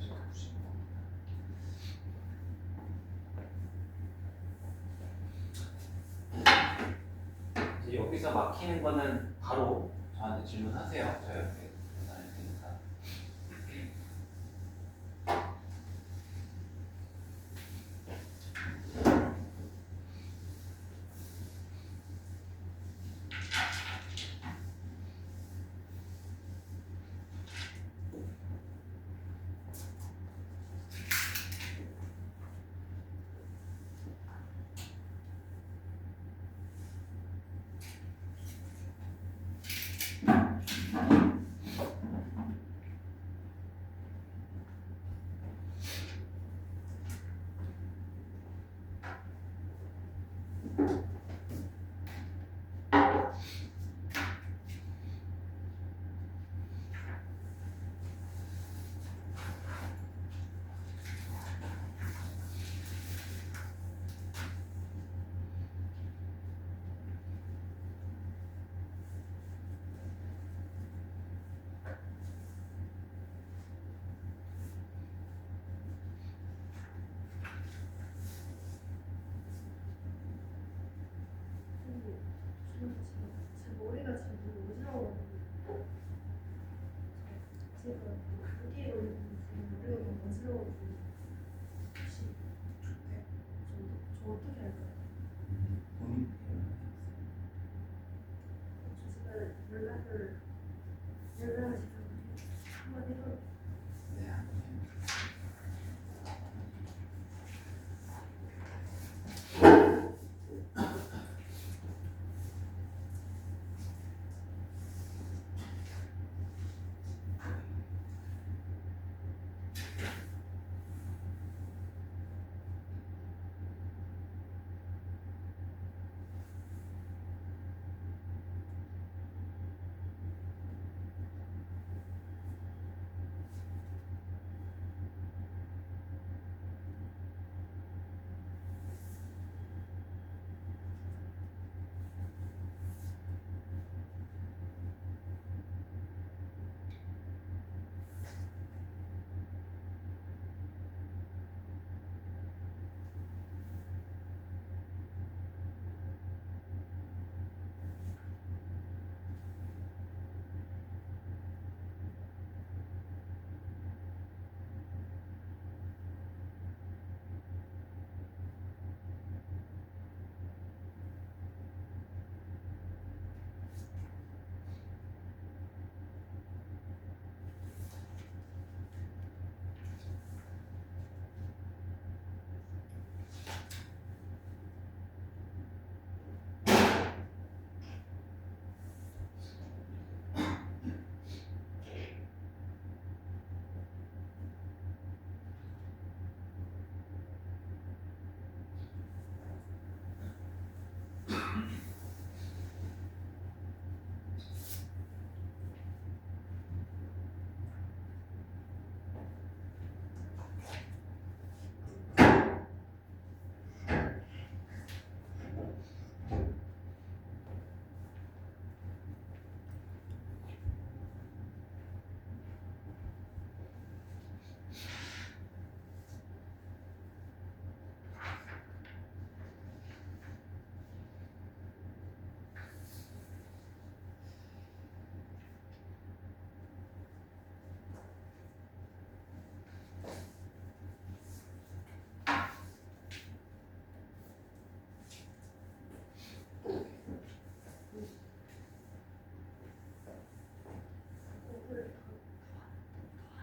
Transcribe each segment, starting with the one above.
보시면 이제 여기서 막히는 거는 바로 저한테 질문하세요. 저 옆에 계산할 테니까. 제 머리가 지금 너무 어지러워가지고 제가 어디에 걸렸는지 머리가 너무 어지러워가지고 혹시 저 어떻게 할까요? 본인 제가 연락을 지금 한번 해볼게요. 네, 한번 해보세요.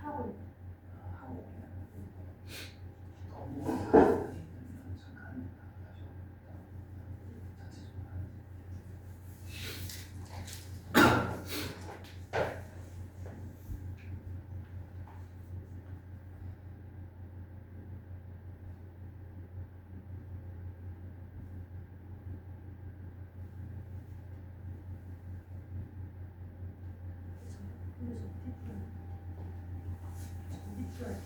하고 하고 그냥 너무 잠깐 다시 자체적으로 하는 근데 저 어디 풀어야 돼?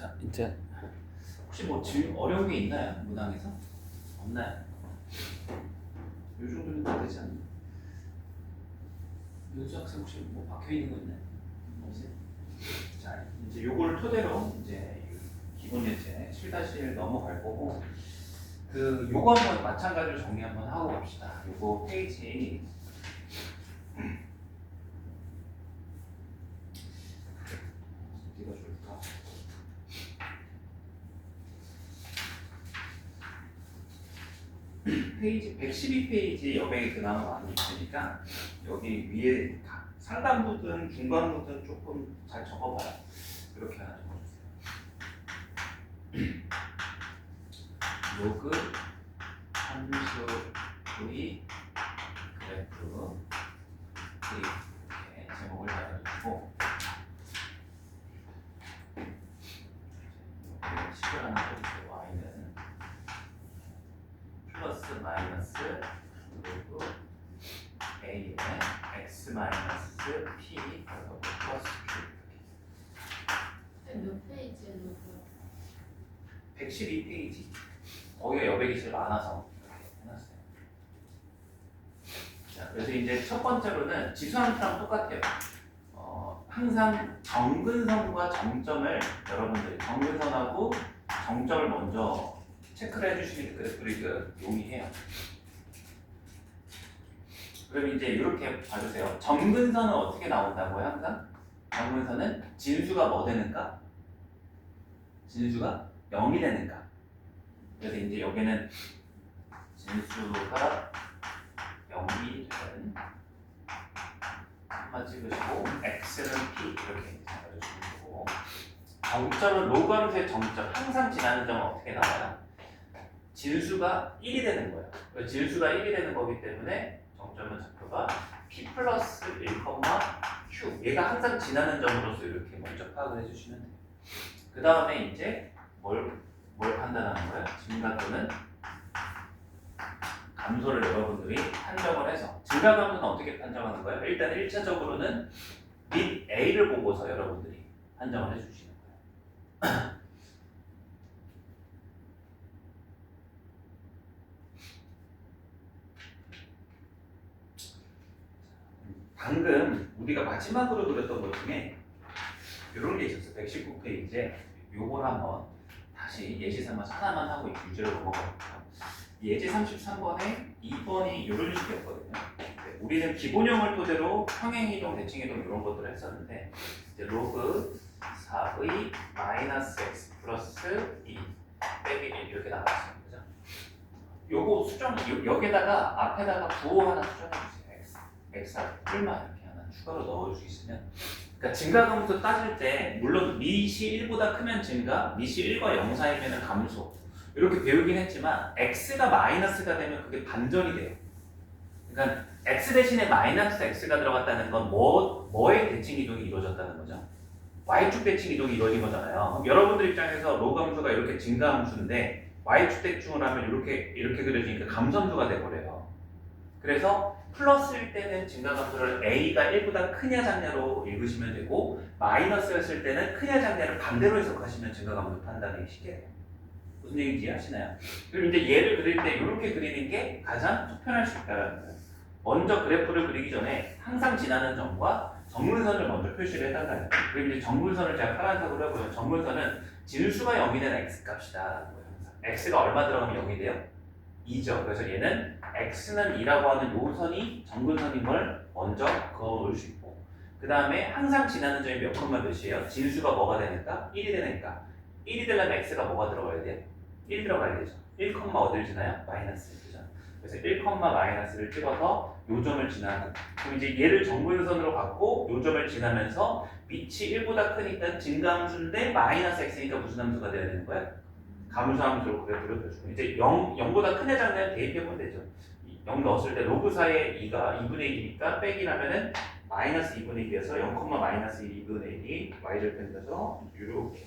자, 이제 혹시 뭐 어려운 게 있나요? 문항에서? 없나요? 이 정도면 다 되지 않나요? 윤수 학생 혹시 뭐 박혀 있는 거 있나요? 없어요? 자, 이제 요거를 토대로 이제 기본 예제 7-1 넘어갈 거고, 요거 한번 마찬가지로 정리 한번 하고 갑시다. 요거 페이지 어디가 좋을까? 페이지 112페이지 여백이 그나마 많이 있으니까 여기 위에 상단부든 중간부든 조금 잘 적어봐요. 이렇게 하나 적어주세요. 로그 함수의 그래프 이렇게 제목을 달아주시고, 여기 식을 하나 써주세요. y는 플러스 마이너스 로그 a에 x 마이너스 p 플러스 q. 몇 페이지에 놓고요? 112페이지. 거기가 여백이 제일 많아서 이렇게 해놨어요. 자, 그래서 이제 첫 번째로는 지수함수랑 똑같아요. 항상 정근선과 정점을 여러분들이 정근선하고 정점을 먼저 체크를 해주시는 그래프를 용이해요. 그럼 이제 이렇게 봐주세요. 정근선은 어떻게 나온다고요? 항상 정근선은 진수가 뭐 되는가? 진수가 0이 되는가? 그래서 이제 여기는 진수가 0이 되는 한번 찍으시고, x는 p 이렇게 잡아주시면 되고, 정점은 로그 함수의 정점, 항상 지나는 점은 어떻게 나와요? 진수가 1이 되는 거예요. 그래서 진수가 1이 되는 거기 때문에 정점은 좌표가 p 플러스 1, q. 얘가 항상 지나는 점으로서 이렇게 먼저 파악을 해주시면 돼요. 그 다음에 이제 뭘 판단하는 거예요? 증가도는 감소를 여러분들이 판정을 해서, 증가감소는 어떻게 판정하는 거예요? 일단 1차적으로는 및 A를 보고서 여러분들이 판정을 해주시는 거예요. 방금 우리가 마지막으로 그렸던 것 중에 이런 게 있었어요. 119페이지에 요걸 한번 다시 예시 삼아서 하나만 하고 유제로 넘어가볼게요. 예제 33번에 2번이 이런 식이었거든요. 우리는 기본형을 토대로 평행이동, 대칭이동 이런 것들을 했었는데, 이제 로그 4의 마이너스 x 플러스 2 빼기 1 이렇게 나왔어요. 그죠? 요거 수정, 여기다가 앞에다가 부호 하나 수정해주세요. x 뿔만 이렇게 하나 추가로 넣어줄 수 있으면, 그러니까 증가감수 따질 때 물론 밑이 1보다 크면 증가, 밑이 1과 0 사이면 감소 이렇게 배우긴 했지만, x가 마이너스가 되면 그게 반전이 돼요. 그러니까 x 대신에 마이너스 x가 들어갔다는 건 뭐의 대칭 이동이 이루어졌다는 거죠? y축 대칭 이동이 이루어진 거잖아요. 그럼 여러분들 입장에서 로그 함수가 이렇게 증가 함수인데 y축 대칭을 하면 이렇게 그려지니까 감소함수가 돼버려요. 그래서 플러스일 때는 증가감소를 a가 1보다 크냐 작냐로 읽으시면 되고, 마이너스였을 때는 크냐 작냐를 반대로 해석하시면 증가감소 판단이 쉽게 돼요. 무슨 얘기인지 이해하시나요? 그리고 이제 얘를 그릴 때 이렇게 그리는 게 가장 속편할 수 있다는 거예요. 먼저 그래프를 그리기 전에 항상 지나는 점과 정근선을 먼저 표시를 해달라는 거예요. 그리고 이제 정근선을 제가 파란색으로 해보면, 정근선은 진수가 0이 되는 x값이다. x가 얼마 들어가면 0이 돼요? 2죠. 그래서 얘는 x는 2라고 하는 요 선이 정근선인 걸 먼저 그어놓을 수 있고, 그 다음에 항상 지나는 점이 몇 콤마 몇이에요? 진수가 뭐가 되니까? 1이 되니까 1이 되려면 x가 뭐가 들어가야 돼요? 1 들어가야 되죠. 1, 어딜 지나요? 마이너스. 그죠? 그래서 1, 마이너스를 찍어서 요 점을 지나는. 그럼 이제 얘를 정근선으로 갖고 요 점을 지나면서 밑이 1보다 크니까 증가함수인데 마이너스 x니까 무슨 함수가 돼야 되는 거야? 감소함수로 그래프를 그려주고, 이제 0보다 크냐 작냐를 대입해보면 되죠. 0 넣었을 때 로그 4의 2가 2분의 1이니까 빼기 나면은 마이너스 2분의 1이어서 0, 마이너스 2분의 1이 y절편에서 이렇게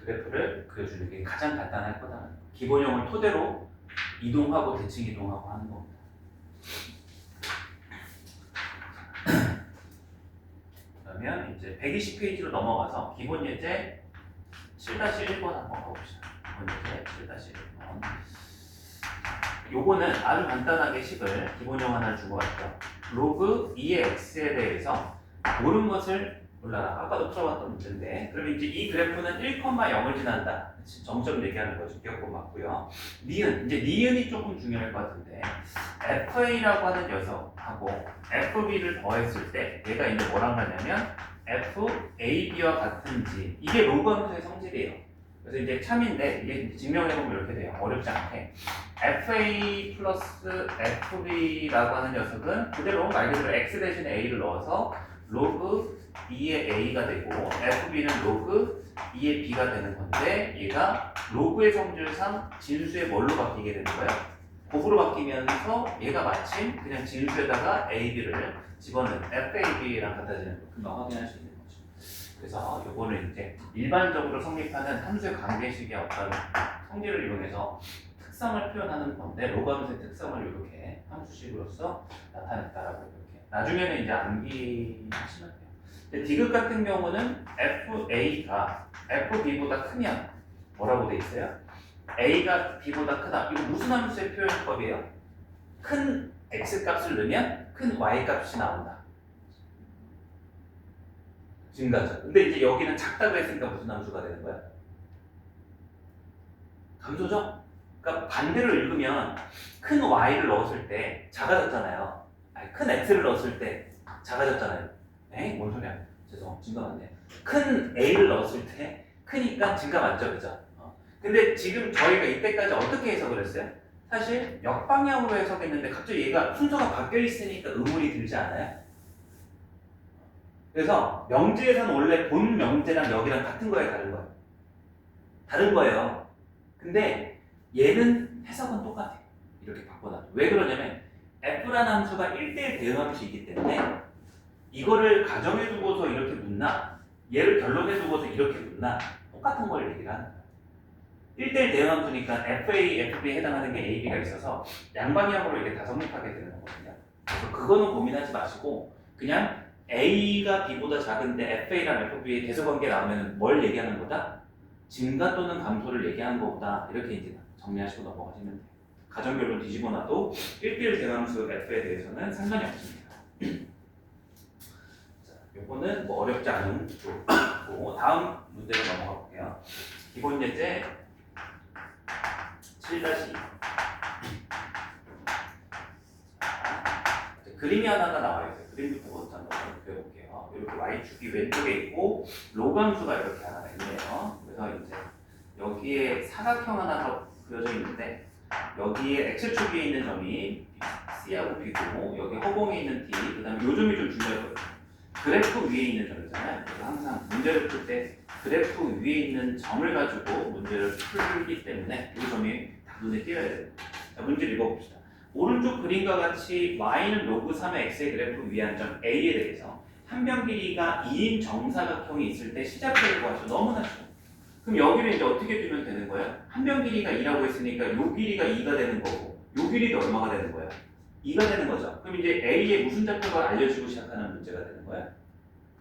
그래프를 그려주는 게 가장 간단할 거다. 기본형을 토대로 이동하고 대칭 이동하고 하는 겁니다. 그러면 이제 120페이지로 넘어가서 기본 예제 7-1번 한번 가봅시다. 이번 문제 7-1번. 요거는 아주 간단하게 식을 기본형 하나를 준 것 같아요. 로그 2의 x에 대해서 모르는 것을 몰라라. 아까도 풀어봤던 문제인데, 그럼 이제 이 그래프는 1,0을 지난다. 점점 얘기하는 거죠. 기억법 맞고요. 니은, 이제 니은이 조금 중요할 것 같은데, FA라고 하는 녀석하고 FB를 더했을 때 얘가 이제 뭐랑 같냐면 FAB와 같은지, 이게 로그 함수의 성질이에요. 그래서 이제 참인데 이게 이제 증명해보면 이렇게 돼요. 어렵지 않게. FA 플러스 FB라고 하는 녀석은 그대로 말 그대로 X 대신에 A를 넣어서 로그 2의 A가 되고, FB는 로그 2의 B가 되는 건데, 얘가 로그의 성질상 진수의 뭘로 바뀌게 되는 거예요? 곱으로 바뀌면서 얘가 마침 그냥 진수에다가 AB를 집어넣은 FAB랑 같아지는 거 금방 확인할 수 있는 거죠. 그래서 요거는 이제 일반적으로 성립하는 함수의 관계식의 어떤 성질을 이용해서 특성을 표현하는 건데, 로그 함수의 특성을 이렇게 함수식으로서 나타냈다라고 이렇게. 나중에는 이제 암기하시면 돼요. 근데 디귿 같은 경우는 FA가 FB보다 크면 뭐라고 돼 있어요? A가 B보다 크다. 이거 무슨 함수의 표현법이에요? 큰 X 값을 넣으면 큰 Y 값이 나온다. 증가죠. 근데 이제 여기는 작다고 했으니까 무슨 함수가 되는 거야? 감소죠? 그러니까 반대로 읽으면 큰 Y를 넣었을 때 작아졌잖아요. 아니, 큰 X를 넣었을 때 작아졌잖아요. 에? 뭔 소리야? 죄송, 증가 맞네. 큰 A를 넣었을 때 크니까 증가 맞죠, 그죠? 근데 지금 저희가 이때까지 어떻게 해석을 했어요? 사실 역방향으로 해석했는데 갑자기 얘가 순서가 바뀌어 있으니까 의문이 들지 않아요? 그래서 명제에서는 원래 본 명제랑 여기랑 같은 거예요, 다른 거예요? 다른 거예요. 근데 얘는 해석은 똑같아요. 이렇게 바꿔놔. 왜 그러냐면 F라는 함수가 1대1 대응함수이기 때문에 이거를 가정해 두고서 이렇게 묻나, 얘를 결론해 두고서 이렇게 묻나, 똑같은 걸 얘기를 하는 거예요. 1대1 대응함수니까 FA, FB에 해당하는 게 AB가 있어서 양방향으로 이렇게 다 성립하게 되는 거거든요. 그래서 그거는 고민하지 마시고 그냥 A가 B보다 작은데 FA랑 FB의 대소관계 나오면 뭘 얘기하는 거다? 증가 또는 감소를 얘기하는 것보다, 이렇게 이제 정리하시고 넘어가시면 돼요. 가정결론 뒤집어 놔도 1대1 대응함수 F에 대해서는 상관이 없습니다. 자, 요거는 뭐 어렵지 않은 쪽이고, 다음 문제로 넘어가 볼게요. 기본 예제 7-2. 그림이 하나가 나와 있어요. 그림부터 먼저 한번 배워볼게요. 이렇게 y축이 왼쪽에 있고 로그 함수가 이렇게 하나가 있네요. 그래서 이제 여기에 사각형 하나가 그려져 있는데, 여기에 x축 위에 있는 점이 C하고 B고, 여기 허공에 있는 D, 그 다음에 요 점이 좀 중요하거든요. 그래프 위에 있는 점이잖아요. 그래서 항상 문제를 풀 때 그래프 위에 있는 점을 가지고 문제를 풀기 때문에 이 점이 다 눈에 띄어야 돼요. 자, 문제를 읽어봅시다. 오른쪽 그림과 같이 y는 로그 3의 x의 그래프 위에 한 점 A에 대해서 한 변 길이가 2인 정사각형이 있을 때 시작점을 구하죠. 너무나 쉬워. 그럼 여기를 이제 어떻게 두면 되는 거예요? 한 변 길이가 2라고 했으니까 요 길이가 2가 되는 거고, 요 길이도 얼마가 되는 거예요? 2가 되는 거죠. 그럼 이제 A의 무슨 좌표가 알려지고 시작하는 문제가 되는 거예요?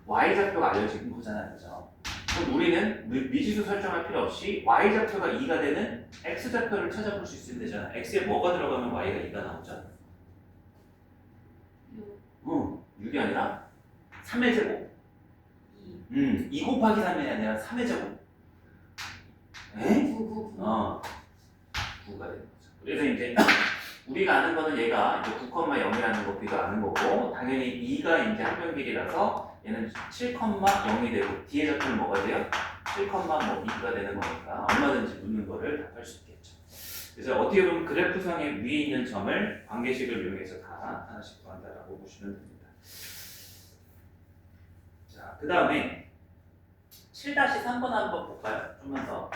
Y 좌표가 알려지는 거잖아요. 그죠? 그럼 우리는 미지수 설정할 필요 없이 Y 좌표가 2가 되는 X 좌표를 찾아볼 수 있으면 되잖아. X에 뭐가 들어가면 Y가 2가 나오죠? 6이 아니라 3의 제곱. 2 곱하기 3이 아니라 3의 제곱. 에? 9가 되는 거죠. 그래서 이제 우리가 아는 거는 얘가 이제 9,0이라는 거 우리가 아는 거고, 당연히 2가 이제 한 변 길이라서 얘는 7,0이 되고, 뒤에 좌표는 뭐가 돼요? 7,2가 되는 거니까 얼마든지 묻는 거를 답할 수 있겠죠. 그래서 어떻게 보면 그래프상의 위에 있는 점을 관계식을 이용해서 다 하나씩 구한다라고 보시면 됩니다. 자, 그 다음에 7-3번 한번 볼까요? 좀만 더.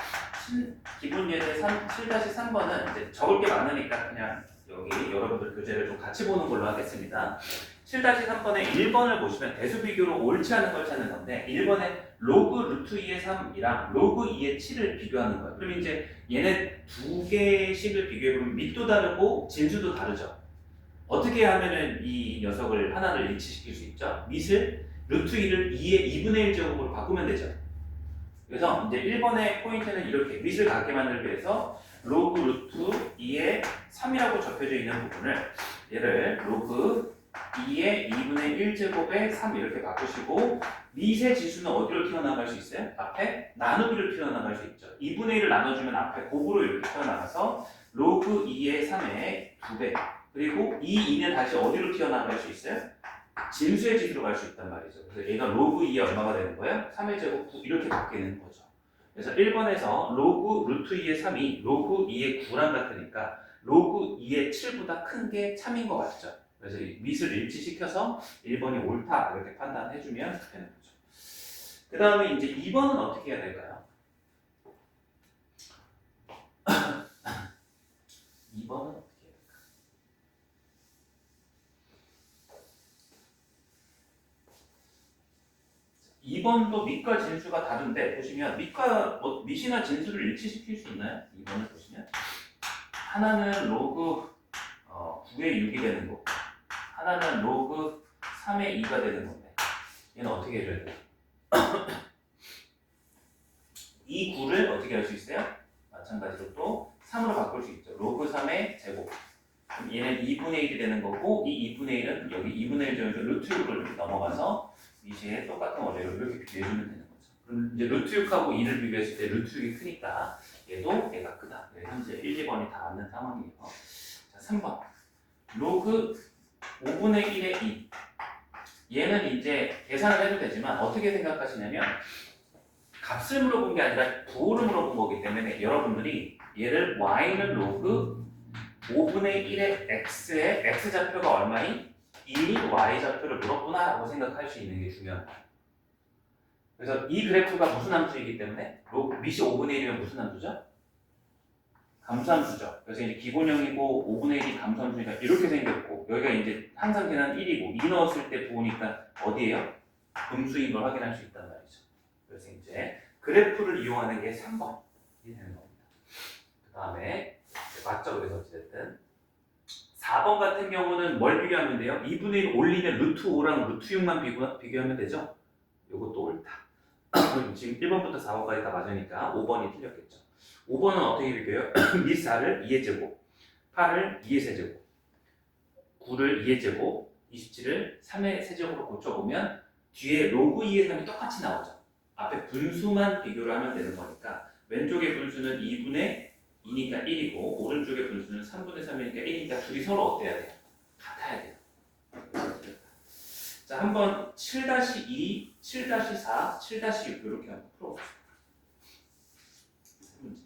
기본 예제 7-3번은 이제 적을 게 많으니까 그냥 여기 여러분들 교재를 좀 같이 보는 걸로 하겠습니다. 7-3번에 1번을 보시면 대수 비교로 옳지 않은 걸 찾는 건데, 1번에 로그 루트 2의 3이랑 로그 2의 7을 비교하는 거예요. 그럼 이제 얘네 두 개의 식을 비교해보면 밑도 다르고 진수도 다르죠. 어떻게 하면은 이 녀석을 하나를 일치시킬 수 있죠? 밑을 루트 2를 2의 2분의 1 제곱으로 바꾸면 되죠. 그래서 이제 1번의 포인트는 이렇게 밑을 같게 만들기 위해서 로그 루트 2의 3이라고 접혀져 있는 부분을 얘를 로그 2의 2분의 1제곱에 3 이렇게 바꾸시고 밑의 지수는 어디로 튀어나갈 수 있어요? 앞에 나누기로 튀어나갈 수 있죠. 2분의 1을 나눠주면 앞에 곱으로 이렇게 튀어나가서 로그 2의 3의 2배 그리고 이 2는 다시 어디로 튀어나갈 수 있어요? 진수의 지수로 갈 수 있단 말이죠. 그래서 얘가 로그 2에 얼마가 되는 거예요? 3의 제곱 9 이렇게 바뀌는 거죠. 그래서 1번에서 로그 루트 2의 3이 로그 2의 9랑 같으니까 로그 2의 7보다 큰 게 참인 것 같죠. 그래서 이 밑을 일치시켜서 1번이 옳다 이렇게 판단해주면 되는 거죠. 그 다음에 이제 2번은 어떻게 해야 될까요? 2번은 어떻게 해야 될까요? 2번도 밑과 진수가 다른데 보시면 밑이나 진수를 일치시킬 수 있나요? 2번을 보시면 하나는 로그 9의 6이 되는 거고 하나는 로그 3의 2가 되는 건데 얘는 어떻게 해줘야 돼요? 이 9를 어떻게 할 수 있어요? 마찬가지로 또 3으로 바꿀 수 있죠. 로그 3의 제곱. 그럼 얘는 2분의 1이 되는 거고 이 2분의 1은 여기 2분의 1 중에서 루트 6을 이렇게 넘어가서 밑에 똑같은 원리로 이렇게 비교해주면 되는 거죠. 그럼 이제 루트 6하고 2를 비교했을 때 루트 6이 크니까 얘가 크다. 현재 1, 2번이 다 맞는 상황이에요. 자, 3번. 로그 5분의 1의 2. 얘는 이제 계산을 해도 되지만 어떻게 생각하시냐면 값을 물어본 게 아니라 부호를 물어본 거기 때문에 여러분들이 얘를 y는 로그 5분의 1의 x의 x좌표가 얼마인? 2y좌표를 물었구나 라고 생각할 수 있는 게 중요합니다. 그래서 이 그래프가 무슨 함수이기 때문에 밑이 5분의 1이면 무슨 함수죠? 감수함수죠. 그래서 이제 기본형이고 5분의 1이 감수함수니까 이렇게 생겼고 여기가 이제 항상 계산 1이고 2 넣었을 때 부호니까 어디예요? 분수인 걸 확인할 수 있단 말이죠. 그래서 이제 그래프를 이용하는 게 3번이 되는 겁니다. 그 다음에 맞죠? 그래서 어쨌든 4번 같은 경우는 뭘 비교하면 돼요? 2분의 1 올리면 루트 5랑 루트 6만 비교하면 되죠? 이것도 옳다. 지금 1번부터 4번까지 다 맞으니까 5번이 틀렸겠죠. 5번은 어떻게 비교해요? 밑 4를 2의 제곱, 8을 2의 세제곱, 9를 2의 제곱, 27을 3의 세제곱으로 고쳐보면 뒤에 로그 2의 3이 똑같이 나오죠. 앞에 분수만 비교를 하면 되는 거니까 왼쪽의 분수는 2분의 2니까 1이고 오른쪽의 분수는 3분의 3이니까 1이니까 둘이 서로 어때야 돼요? 같아야 돼요. 자, 한번 7-2, 7-4, 7-6 이렇게 한번 풀어봅시다. 문제.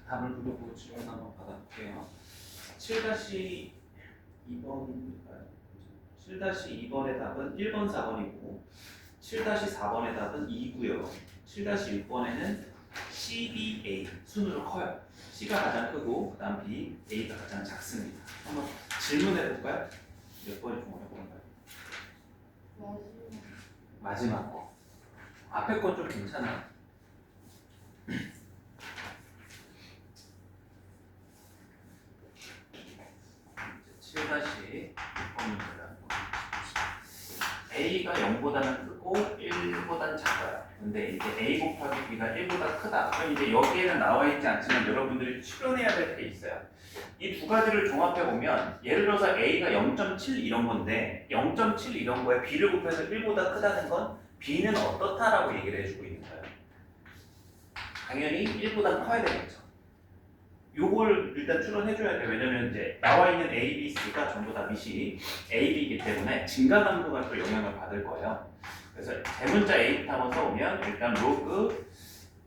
답을 부르고 질문 한번 받아볼게요. 7-2번일까요? 7-2번의 답은 1번, 4번이고 7-4번의 답은 2고요. 7-1번에는 C, B, A 순으로 커요. C가 가장 크고 그 다음 B, A가 가장 작습니다. 한번 질문해 볼까요? 몇 번이 좀 어려운 건가요? 마지막 거. 앞에 건 좀 괜찮아요. 7-6번입니다. A가 0보다는 크고 1보다는 작아요. 근데 이제 A 곱하기 B가 1보다 크다. 그럼 이제 여기에는 나와 있지 않지만 여러분들이 추론해야 될 게 있어요. 이 두 가지를 종합해 보면 예를 들어서 A가 0.7 이런 건데 0.7 이런 거에 B를 곱해서 1보다 크다는 건 B는 어떻다라고 얘기를 해주고 있는 거예요. 당연히 1보다 커야 되겠죠. 요걸 일단 추론해줘야 돼. 왜냐면 이제 나와 있는 A, B, C가 전부 다 밑이 A, B이기 때문에 증가함수가 또 영향을 받을 거예요. 그래서 대문자 A부터 한번 써보면 일단 로그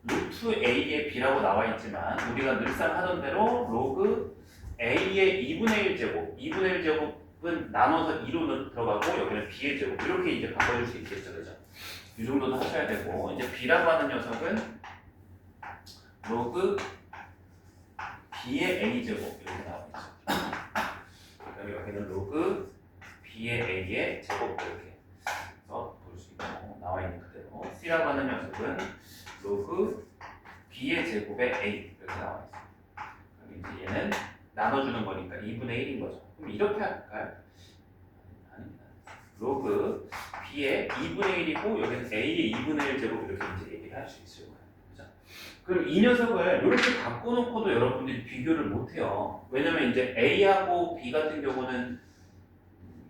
루트 A의 B라고 나와 있지만 우리가 늘상 하던 대로 로그 A의 2분의 1 제곱, 2분의 1 제곱은 나눠서 2로 들어가고 여기는 B의 제곱 이렇게 이제 바꿔줄 수 있겠죠, 그죠? 이 정도는 하셔야 되고 이제 B라고 하는 녀석은 로그 B의 A 제곱 이렇게 나와 있죠. 그다음에 여기는 로그 B의 A의 제곱 이렇게 해서 볼 수 있고 나와 있는 그대로 C라고 하는 녀석은 로그 B의 제곱의 A 이렇게 나와 있어요. 그럼 이제 얘는 나눠주는 거니까 2분의 1인 거죠. 그럼 이렇게 할까요? 아닙니다. 로그 B의 2분의 1이고 여기는 A의 2분의 1 제곱 이렇게 이제 얘기를 할 수 있을 거예요. 그죠? 그럼 이 녀석을 이렇게 바꿔놓고도 여러분들이 비교를 못해요. 왜냐면 이제 A하고 B 같은 경우는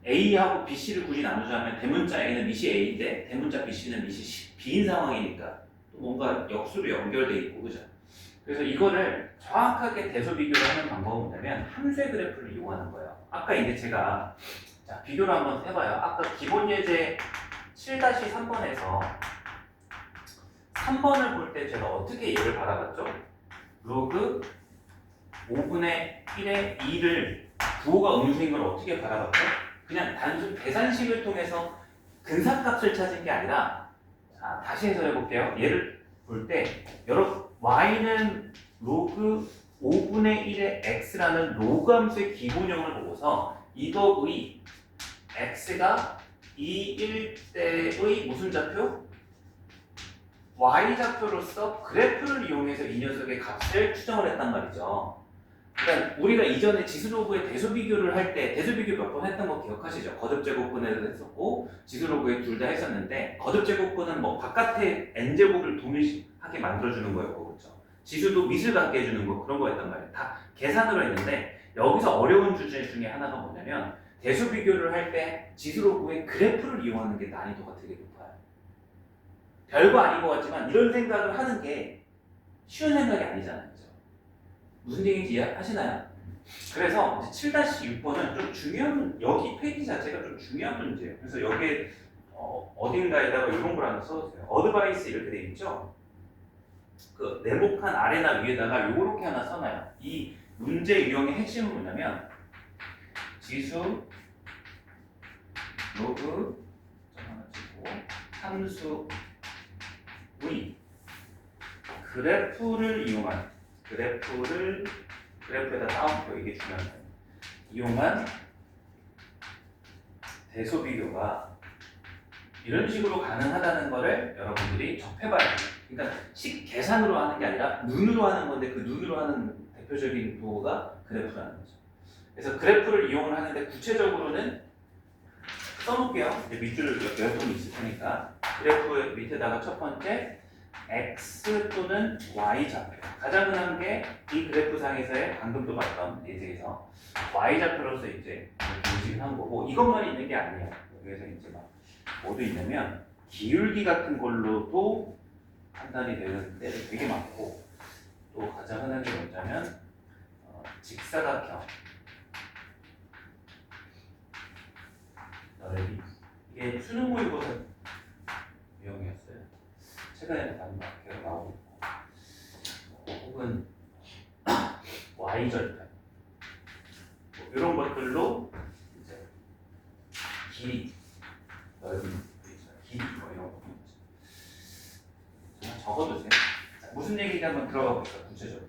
A하고 BC를 굳이 나누자면 대문자 A는 밑이 A인데 대문자 BC는 밑이 B인 상황이니까 또 뭔가 역수로 연결돼 있고 그죠? 그래서 이거를 정확하게 대소 비교를 하는 방법은 뭐냐면 함수의 그래프를 이용하는 거예요. 아까 이제 제가 자, 비교를 한번 해봐요. 아까 기본 예제 7-3번에서 3번을 볼 때 제가 어떻게 얘를 바라봤죠? 로그 5분의 1의 2를 부호가 음수인 걸 어떻게 바라봤죠? 그냥 단순 계산식을 통해서 근사값을 찾은 게 아니라 자, 다시 해석해 볼게요. 얘를 볼 때 여러분 y는 로그 5분의 1의 x라는 로그 함수의 기본형을 보고서 이거의 x가 2일 때의 무슨 좌표? y 좌표로서 그래프를 이용해서 이 녀석의 값을 추정을 했단 말이죠. 그러니까 우리가 이전에 지수로그의 대소 비교를 할 때 대소 비교 몇 번 했던 거 기억하시죠? 거듭 제곱근에도 했었고 지수로그에 둘 다 했었는데 거듭 제곱근은 뭐 바깥에 n 제곱을 동일하게 만들어주는 거였고 그렇죠? 지수도 밑을 갖게 해주는 거 그런 거였단 말이에요. 다 계산으로 했는데 여기서 어려운 주제 중에 하나가 뭐냐면 대소 비교를 할 때 지수로그의 그래프를 이용하는 게 난이도가 되게 높아요. 별거 아닌 것 같지만 이런 생각을 하는 게 쉬운 생각이 아니잖아요. 그죠? 무슨 얘기인지 이해하시나요? 그래서 7-6번은 좀 중요한 여기 페이지 자체가 좀 중요한 문제예요. 그래서 여기에 어딘가에다가 이런 걸 하나 써주세요. 어드바이스 이렇게 돼 있죠? 그 네모칸 아래나 위에다가 요렇게 하나 써놔요. 이 문제 유형의 핵심은 뭐냐면 지수 로그 하나 찍고 함수의 그래프를 이용한 그래프에다 따옴표 이게 중요한 거예요. 이용한 대소 비교가 이런 식으로 가능하다는 거를 여러분들이 접해봐야 돼요. 그러니까 계산으로 하는 게 아니라 눈으로 하는 건데 그 눈으로 하는 대표적인 도구가 그래프라는 거죠. 그래서 그래프를 이용을 하는데 구체적으로는 써놓을게요. 이제 밑줄 몇 번 있을 테니까 그래프 밑에다가 첫 번째 x 또는 y 좌표 가장 흔한 게 이 그래프상에서의 방금도 봤던 예제에서 y 좌표로서 이제 인식을 한 거고 이것만 있는 게 아니에요. 여기에서 이제 막 뭐도 있냐면 기울기 같은 걸로도 판단이 되는 데가 되게 많고 또 가장 흔한 게 뭐냐면 직사각형 넓이 이게 수능 모의고사 유형이었어요. 최근에는 다른 학교가 나오고 있고 혹은 y절편 뭐 이런 것들로 이제 길이 넓이 길이 뭐 이런 거 적어두세요. 자, 무슨 얘기인지 한번 들어가 볼까요? 구체적으로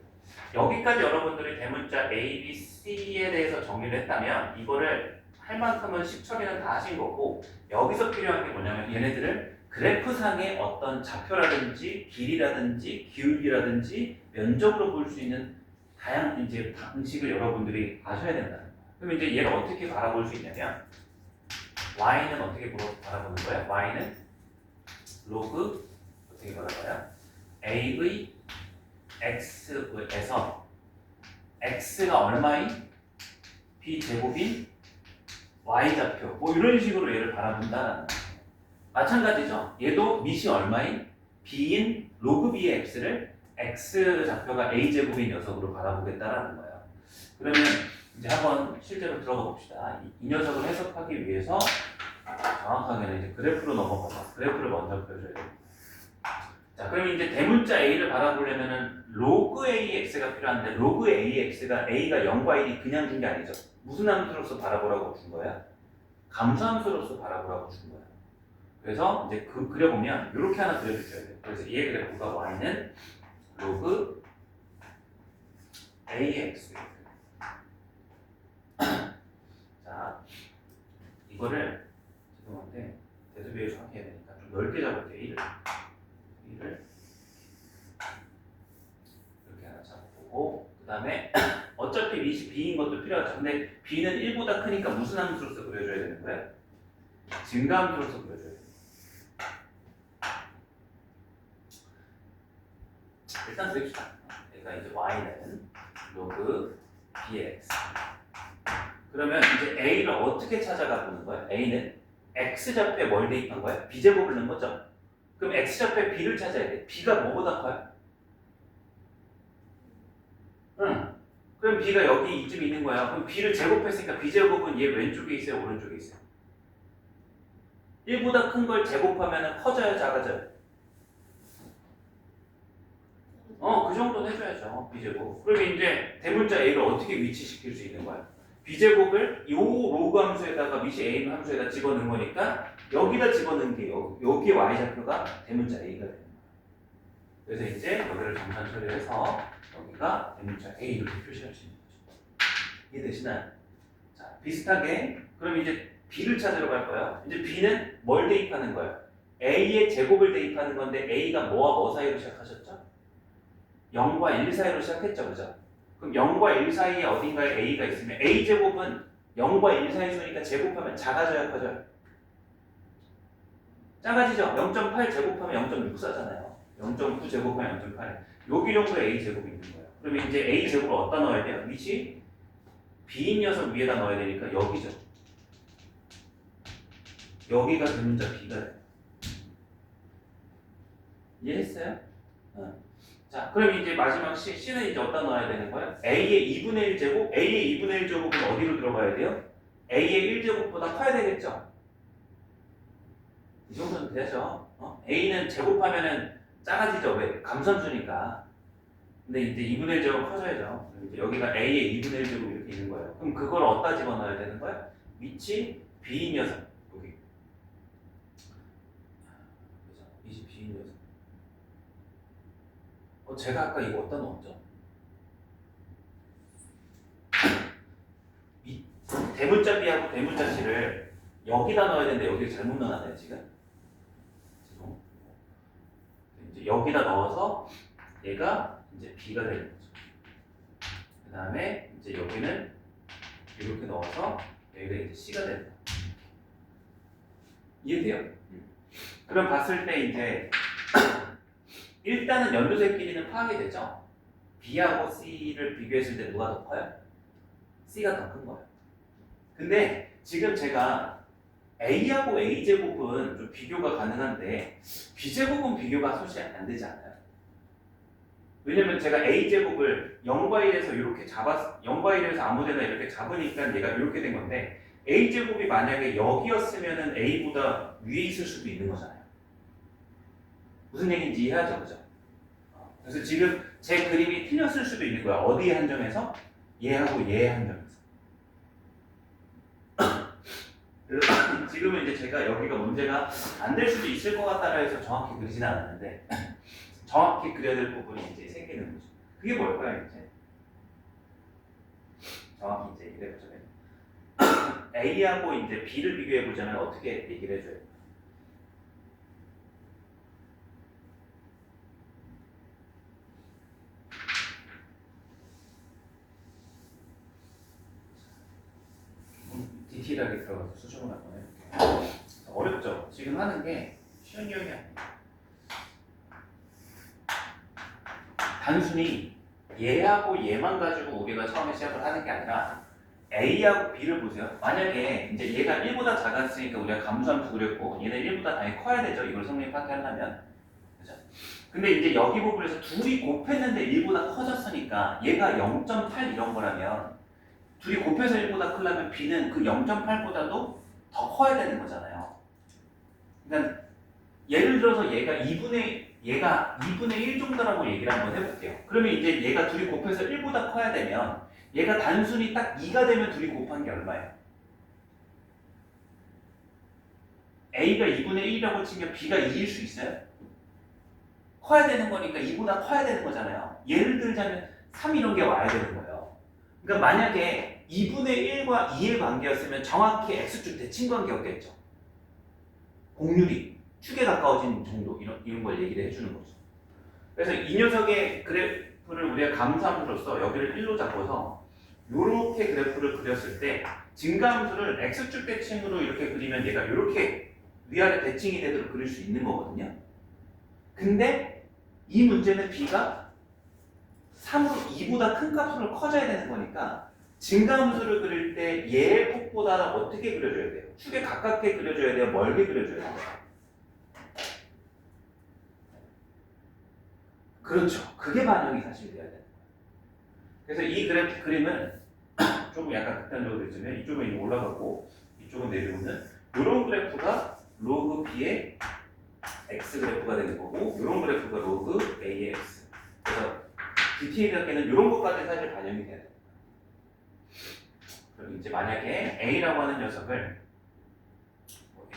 여기까지 여러분들이 대문자 A, B, C에 대해서 정리를 했다면 이거를 할 만큼은 식처리는 다 하신 거고 여기서 필요한 게 뭐냐면 얘네들을 그래프상의 어떤 좌표라든지 길이라든지 기울기라든지 면적으로 볼 수 있는 다양한 이제 방식을 여러분들이 아셔야 된다는 거예요. 그럼 이제 얘를 어떻게 바라볼 수 있냐면 y는 어떻게 바라보는 거예요? y는 로그 어떻게 바라봐요? a의 x에서 x가 얼마인 b 제곱인 y 좌표 뭐 이런 식으로 얘를 바라본다는 거예요. 마찬가지죠. 얘도 밑이 얼마인 b인 로그 b의 x를 x 좌표가 a 제곱인 녀석으로 바라보겠다라는 거예요. 그러면 이제 한번 실제로 들어가 봅시다. 이 녀석을 해석하기 위해서 정확하게는 이제 그래프로 넘어가서 그래프를 먼저 그려줘야 돼요. 자, 그럼 이제 대문자 a를 바라보려면은 로그 ax가 필요한데 로그 ax가 a가 0과 1이 그냥 준 게 아니죠. 무슨 함수로서 바라보라고 준 거야? 감소함수로서 바라보라고 준 거야. 그래서 이제 그려보면 이렇게 하나 그려주셔야 돼요. 그래서 이의 그래프가 y는 로그 ax. 자, 이거를 죄송한데 대소비에 정확히 해야 되니까 좀 넓게 잡을게요. 1을 이렇게 하나 잡고 그 다음에 어차피 밑이 b인 것도 필요하죠. 근데 b는 1보다 크니까 무슨 함수로서 그려줘야 되는 거예요? 증가함수로서 그려줘야 돼요. 일단 그립시다. 그러니까 이제 y는 로그 bx. 그러면 이제 a를 어떻게 찾아가 보는 거예요? a는 x좌표에 뭘 대입한 거예요? b제곱을 넣은 거죠? 그럼 x좌표에 b를 찾아야 돼. b가 뭐보다 커요? 응. 그럼 b가 여기 이쯤 있는 거야. 그럼 b를 제곱했으니까 b제곱은 얘 왼쪽에 있어요? 오른쪽에 있어요? 1보다 큰 걸 제곱하면 커져요? 작아져요? 그 정도는 해줘야죠. b제곱. 그러면 이제 대문자 a를 어떻게 위치시킬 수 있는 거야? b제곱을 요 로그 함수에다가 밑이 a 함수에다 집어넣은 거니까 여기다 집어넣은 게 여기 y좌표가 대문자 a가 되는 거야. 그래서 이제 여기를 정산 처리해서 여기가 대문자 a 이렇게 표시할 수 있는 거죠. 이해되시나요? 자, 비슷하게 그럼 이제 b를 찾으러 갈 거예요. 이제 b는 뭘 대입하는 거예요? a의 제곱을 대입하는 건데 a가 뭐와 뭐 사이로 시작하셨죠? 0과 1 사이로 시작했죠, 그죠? 그럼 0과 1 사이에 어딘가에 a가 있으면 a 제곱은 0과 1 사이 수니까 제곱하면 작아져요, 커져요? 작아지죠? 0.8 제곱하면 0.64잖아요. 0.9 제곱하면 0.8. 여기 정도에 a 제곱이 있는 거예요. 그러면 이제 a 제곱을 어디다 넣어야 돼요? 위치 b인 녀석 위에다 넣어야 되니까 여기죠. 여기가 대문자 b가 돼요. 이해했어요? 자, 그럼 이제 마지막 C는 이제 어디다 넣어야 되는 거예요? A의 2분의 1 제곱? A의 2분의 1 제곱은 어디로 들어가야 돼요? A의 1제곱보다 커야 되겠죠? 이 정도는 되죠. A는 제곱하면은 작아지죠. 왜? 감소함수니까. 근데 이제 2분의 1 제곱 커져야죠. 그럼 이제 여기가 A의 2분의 1 제곱 이렇게 있는 거예요. 그럼 그걸 어디다 집어넣어야 되는 거야? 위치 B인 녀석. 여기. 그죠? 위치 B인 녀석. 제가 아까 이거 어디다 넣었죠? 이 대문자 B하고 대문자 C를 여기다 넣어야 되는데 여기 잘못 넣어놨네요 지금. 이제 여기다 넣어서 얘가 이제 B가 되는 거죠. 그 다음에 이제 여기는 이렇게 넣어서 여기가 이제 C가 되는 거예요. 이해돼요? 그럼 봤을 때 이제 일단은 연두색끼리는 파악이 되죠? B하고 C를 비교했을 때 누가 더 커요? C가 더 큰 거예요. 근데 지금 제가 A하고 A제곱은 좀 비교가 가능한데 B제곱은 비교가 솔직히 안 되지 않아요? 왜냐면 제가 A제곱을 0과 1에서 이렇게 0과 1에서 아무데나 이렇게 잡으니까 얘가 이렇게 된 건데 A제곱이 만약에 여기였으면 A보다 위에 있을 수도 있는 거잖아요. 무슨 얘기인지 이해하죠? 그죠? 그래서 지금 제 그림이 틀렸을 수도 있는 거야. 어디에 한정해서? 얘하고 얘에 한정해서. 그래서 지금은 이제 제가 여기가 문제가 안 될 수도 있을 것 같다라 해서 정확히 그리진 않았는데 정확히 그려야 될 부분이 이제 생기는 거죠. 그게 뭘까요, 이제? 정확히 이제 얘기를 해보자면 A하고 이제 B를 비교해 보자면 어떻게 얘기를 해줘요? 디테일하게 들어가서 수정을 한번 해볼게요. 어렵죠? 지금 하는 게 쉬운 기억이 아니에요. 단순히 얘하고 얘만 가지고 우리가 처음에 시작을 하는 게 아니라 A하고 B를 보세요. 만약에 이제 얘가 1보다 작았으니까 우리가 감소함수 그렸고 얘는 1보다 당연히 커야 되죠. 이걸 성립 파악하려면. 그죠? 근데 이제 여기 부분에서 둘이 곱했는데 1보다 커졌으니까 얘가 0.8 이런 거라면 둘이 곱해서 1보다 크려면 b는 그 0.8보다도 더 커야 되는 거잖아요. 그러니까 예를 들어서 얘가 2분의 1 정도라고 얘기를 한번 해볼게요. 그러면 이제 얘가 둘이 곱해서 1보다 커야 되면 얘가 단순히 딱 2가 되면 둘이 곱한 게 얼마예요? A가 2분의 1이라고 치면 B가 2일 수 있어요? 커야 되는 거니까 2보다 커야 되는 거잖아요. 예를 들자면 3 이런 게 와야 되는 거예요. 그러니까 만약에 2분의 1과 2의 관계였으면 정확히 X축 대칭 관계였겠죠. 공률이 축에 가까워진 정도 이런 걸 얘기를 해주는 거죠. 그래서 이 녀석의 그래프를 우리가 감수함으로써 여기를 1로 잡고서 이렇게 그래프를 그렸을 때 증가함수를 X축 대칭으로 이렇게 그리면 얘가 이렇게 위아래 대칭이 되도록 그릴 수 있는 거거든요. 근데 이 문제는 B가 3으로 2보다 큰 값으로 커져야 되는 거니까 증가함수를 그릴 때 얘의 폭보다는 어떻게 그려줘야 돼요? 축에 가깝게 그려줘야 돼요? 멀게 그려줘야 돼요? 그렇죠. 그게 반영이 사실 돼야 돼요. 그래서 이 그래프 그림은 조금 약간 극단적으로 있으면 이쪽은 이제 올라가고 이쪽은 내려오는 이런 그래프가 로그 B의 X 그래프가 되는 거고 이런 그래프가 로그 A의 X. 그래서 디테일하게는 이런 것까지 사실 반영이 돼야 돼요. 그럼 이제 만약에 A라고 하는 녀석을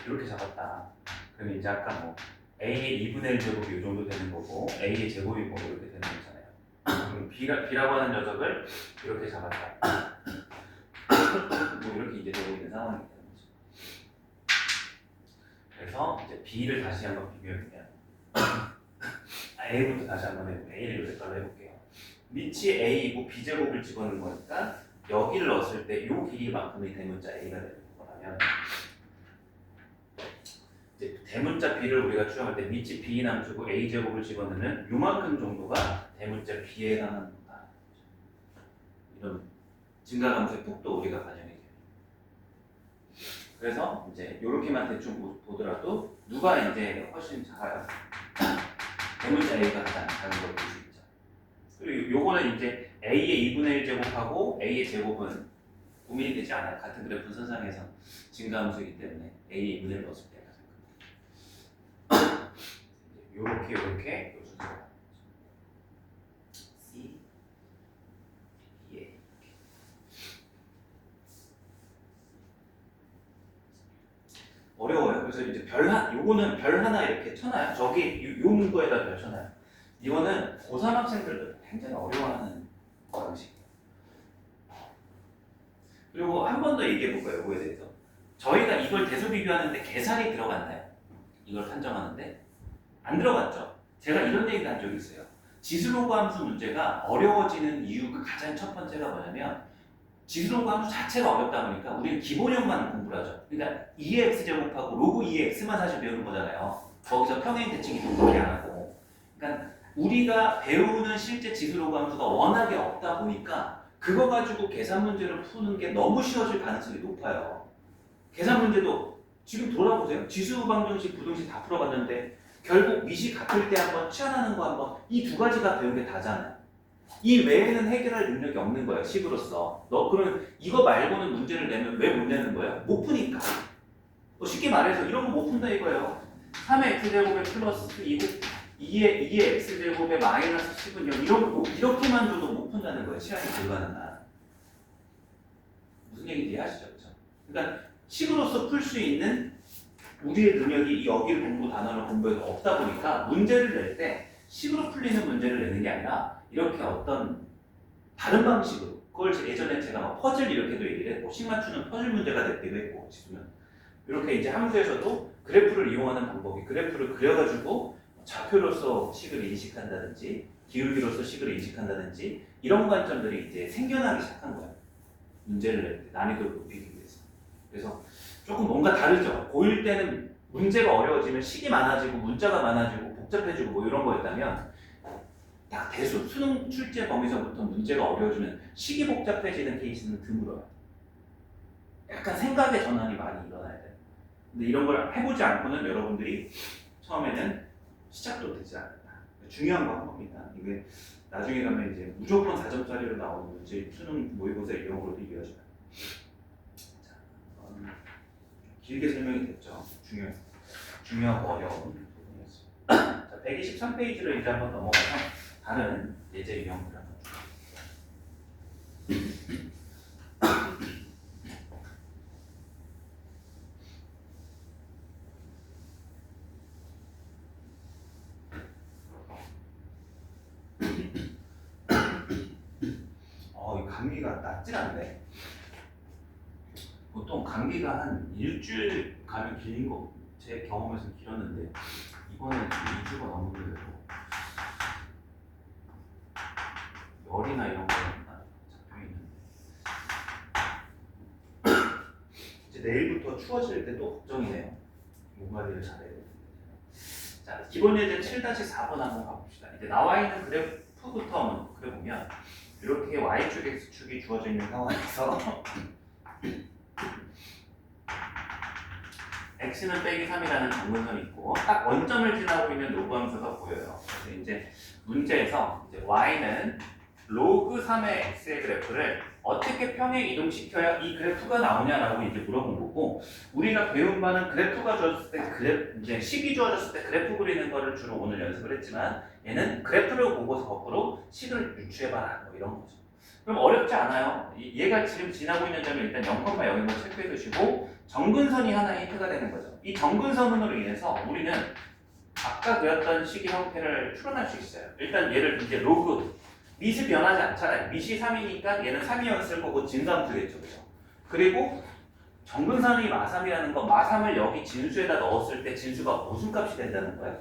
이렇게 잡았다. 그럼 이제 아까 뭐 A의 2분의 1 제곱이 이 정도 되는 거고 A의 제곱이 뭐 이렇게 되는 거잖아요. 그럼 B라고 하는 녀석을 이렇게 잡았다. 뭐 이렇게 이제 되고 있는 상황이 되는 거죠. 그래서 이제 B를 다시 한번 비교해보면 A부터 다시 한번 해보면 A를 이렇게 따로 해볼게요. 밑이 A이고 B제곱을 집어넣은 거니까 여기를 넣었을 때 이 길이만큼의 대문자 A가 되는 거라면 이제 대문자 B를 우리가 추정할 때 밑이 B인 함수고 A제곱을 집어넣으면 요만큼 정도가 대문자 B에 해당하는 거다. 이런 증가함수의 폭도 우리가 반영해 줘요. 그래서 이제 이렇게만 대충 보더라도 누가 이제 훨씬 작아요? 대문자 A가 가장 작은 걸 볼 수 있죠. 그리고 요거는 이제 A의 2분의 1 제곱하고 A의 제곱은 고민이 되지 않아요. 같은 그래프 선상에서 증가함수이기 때문에 A의 2분의 1 넣었을 때 요렇게 요 순서가 C, E, 어려워요. 그래서 이제 요거는 별 하나 이렇게 쳐놔요. 저기 요 문구에다 별 쳐놔요. 이거는 고3 학생들도 굉장히 어려워하는 방식이에요. 그리고 한 번 더 얘기해 볼까요? 요거에 대해서. 저희가 이걸 대소 비교하는데 계산이 들어갔나요? 이걸 산정하는데? 안 들어갔죠. 제가 이런 얘기를 한 적이 있어요. 지수로그 함수 문제가 어려워지는 이유 그 가장 첫 번째가 뭐냐면 지수로그 함수 자체가 어렵다 보니까 우리는 기본형만 공부를 하죠. 그러니까 2의 x제곱하고 로그 2의 x만 사실 배우는 거잖아요. 거기서 평행 대칭 이동밖에 안 하고. 그러니까 우리가 배우는 실제 지수로그 함수가 워낙에 없다 보니까 그거 가지고 계산 문제를 푸는 게 너무 쉬워질 가능성이 높아요. 계산 문제도 지금 돌아보세요. 지수 방정식, 부등식 다 풀어봤는데 결국 미시 같을 때 한번 치환하는 거 한번 이 두 가지가 배운 게 다잖아요. 이 외에는 해결할 능력이 없는 거예요. 식으로서. 그러면 이거 말고는 문제를 내면 왜 못 내는 거예요? 못 푸니까. 쉽게 말해서 이런 거 못 푼다 이거예요. 3의 x제곱에 플러스 2의 x제곱에 마이너스 10은 0 이런 거 이렇게만 줘도 못 푼다는 거예요. 치환이 불가능한. 무슨 얘기인지 이해하시죠? 그렇죠? 그러니까 식으로서 풀 수 있는 우리의 능력이 여기를 단원을 공부해서 없다 보니까 문제를 낼 때 식으로 풀리는 문제를 내는 게 아니라 이렇게 어떤 다른 방식으로 그걸 예전에 제가 막 퍼즐 이렇게도 얘기를 했고 식 맞추는 퍼즐 문제가 됐기도 했고 지수는 이렇게 이제 함수에서도 그래프를 이용하는 방법이 그래프를 그려가지고 좌표로서 식을 인식한다든지 기울기로서 식을 인식한다든지 이런 관점들이 이제 생겨나기 시작한 거예요. 문제를 낼 때 난이도를 높이기 위해서. 그래서 조금 뭔가 다르죠. 고1 때는 문제가 어려워지면 식이 많아지고 문자가 많아지고 복잡해지고 뭐 이런 거였다면 딱 대수, 수능 출제 범위서부터 문제가 어려워지면 식이 복잡해지는 케이스는 드물어요. 약간 생각의 전환이 많이 일어나야 돼요. 근데 이런 걸 해보지 않고는 여러분들이 처음에는 시작도 되지 않는다. 중요한 거 한 겁니다. 이게 나중에 가면 이제 무조건 4점짜리로 나오는 문제 수능 모의고사 유형으로도 이어져요. 자, 길게 설명이 됐죠. 중요하고 어려운 부분이었어요. 자, 123페이지로 이제 한번 넘어가서 다른 예제 유형들 한번 이 감기가 낫질 않네. 보통 감기가 한 일주일 가면 길린 거 제 경험에서는 길었는데 이번엔 2주가 넘는데도 열이나 이런 거는 잡혀 있는데 이제 내일부터 추워질 때 또 걱정이네요. 몸 관리를 잘해야 되는데. 자, 기본 예제 7-4번 한번 가봅시다. 이제 나와 있는 그래프부터 한번 그려보면 이렇게 y축, x축이 주어져 있는 상황에서 x는 빼기 3이라는 정근선이 있고 딱 원점을 지나고 있는 로그 함수가 보여요. 그래서 이제 문제에서 이제 y는 로그 3의 x의 그래프를 어떻게 평행 이동시켜야 이 그래프가 나오냐라고 이제 물어본 거고, 우리가 배운 바는 그래프가 주어졌을 때 이제 식이 주어졌을 때 그래프 그리는 거를 주로 오늘 연습을 했지만 얘는 그래프를 보고서 거꾸로 식을 유추해봐라 뭐 이런 거죠. 그럼 어렵지 않아요. 얘가 지금 지나고 있는 점이 일단 0,0인 걸 체크해 두시고 정근선이 하나 힌트가 되는 거죠. 이 정근선으로 인해서 우리는 아까 그렸던 식의 형태를 추론할 수 있어요. 일단 얘를 이제 로그 밑이 변하지 않잖아요. 밑이 3이니까 얘는 3이었을 거고 진수함수겠죠. 그죠? 그리고 정근선이 마3이라는 건 마3을 여기 진수에다 넣었을 때 진수가 무슨 값이 된다는 거예요?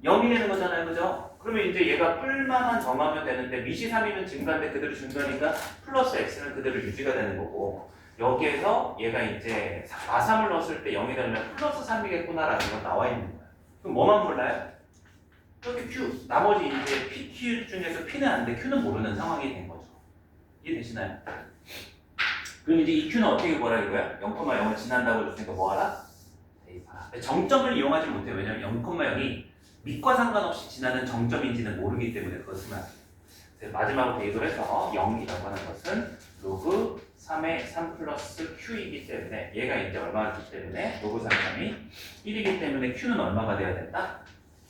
0이 되는 거잖아요. 그죠? 그러면 이제 얘가 뿔만한 정하면 되는데 밑이 3이면 증가인데 그대로 증가니까 플러스 x는 그대로 유지가 되는 거고, 여기에서 얘가 이제 마3을 넣었을 때 0이 되면 플러스 3이겠구나라는 건 나와 있는 거예요. 그럼 뭐만 몰라요? 여기 Q, 나머지 이제 P, Q 중에서 P는 아는데 Q는 모르는 상황이 된 거죠. 이해되시나요? 그럼 이제 이 Q는 어떻게 구하라 이거야? 0,0을 지난다고 했으니까 뭐하라? 대입하라. 정점을 이용하지 못해요. 왜냐면 0,0이 밑과 상관없이 지나는 정점인지는 모르기 때문에 그것은 안 돼요. 마지막으로 대입을 해서 0이라고 하는 것은 로그 3의 3 플러스 Q이기 때문에 얘가 이제 얼마이기 때문에 로그 3이 1이기 때문에 Q는 얼마가 돼야 된다?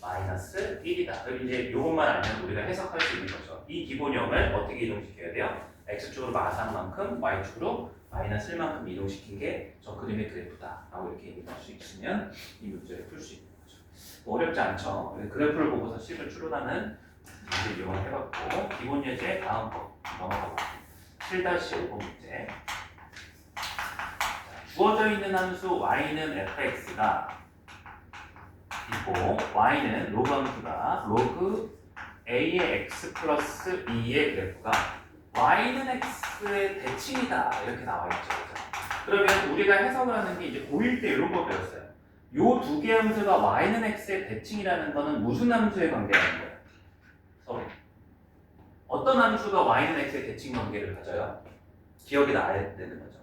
마이너스 1이다. 그럼 이제 이것만 알면 우리가 해석할 수 있는 거죠. 이 기본형을 어떻게 이동시켜야 돼요? X축으로 마3만큼, Y축으로 마이너스 1만큼 이동시킨 게 저 그림의 그래프다 라고 이렇게 얘기할 수 있으면 이 문제를 풀 수 있는 거죠. 뭐 어렵지 않죠. 그래프를 보고서 식을 추론하는 문제 이용을 해봤고, 기본 예제 다음 거 넘어가고 7-5번 문제. 주어져 있는 함수 y는 fx가 있고 y는 로그 함수가 로그 a의 x 플러스 2의 그래프가 y는 x의 대칭이다 이렇게 나와 있죠. 그러면 우리가 해석을 하는 게 이제 고1 때 이런 거 배웠어요. 요 두 개 함수가 y는 x의 대칭이라는 거는 무슨 함수의 관계라는 거예요? 서로 어떤 함수가 y는 x의 대칭 관계를 가져요? 기억이 나야 되는 거죠.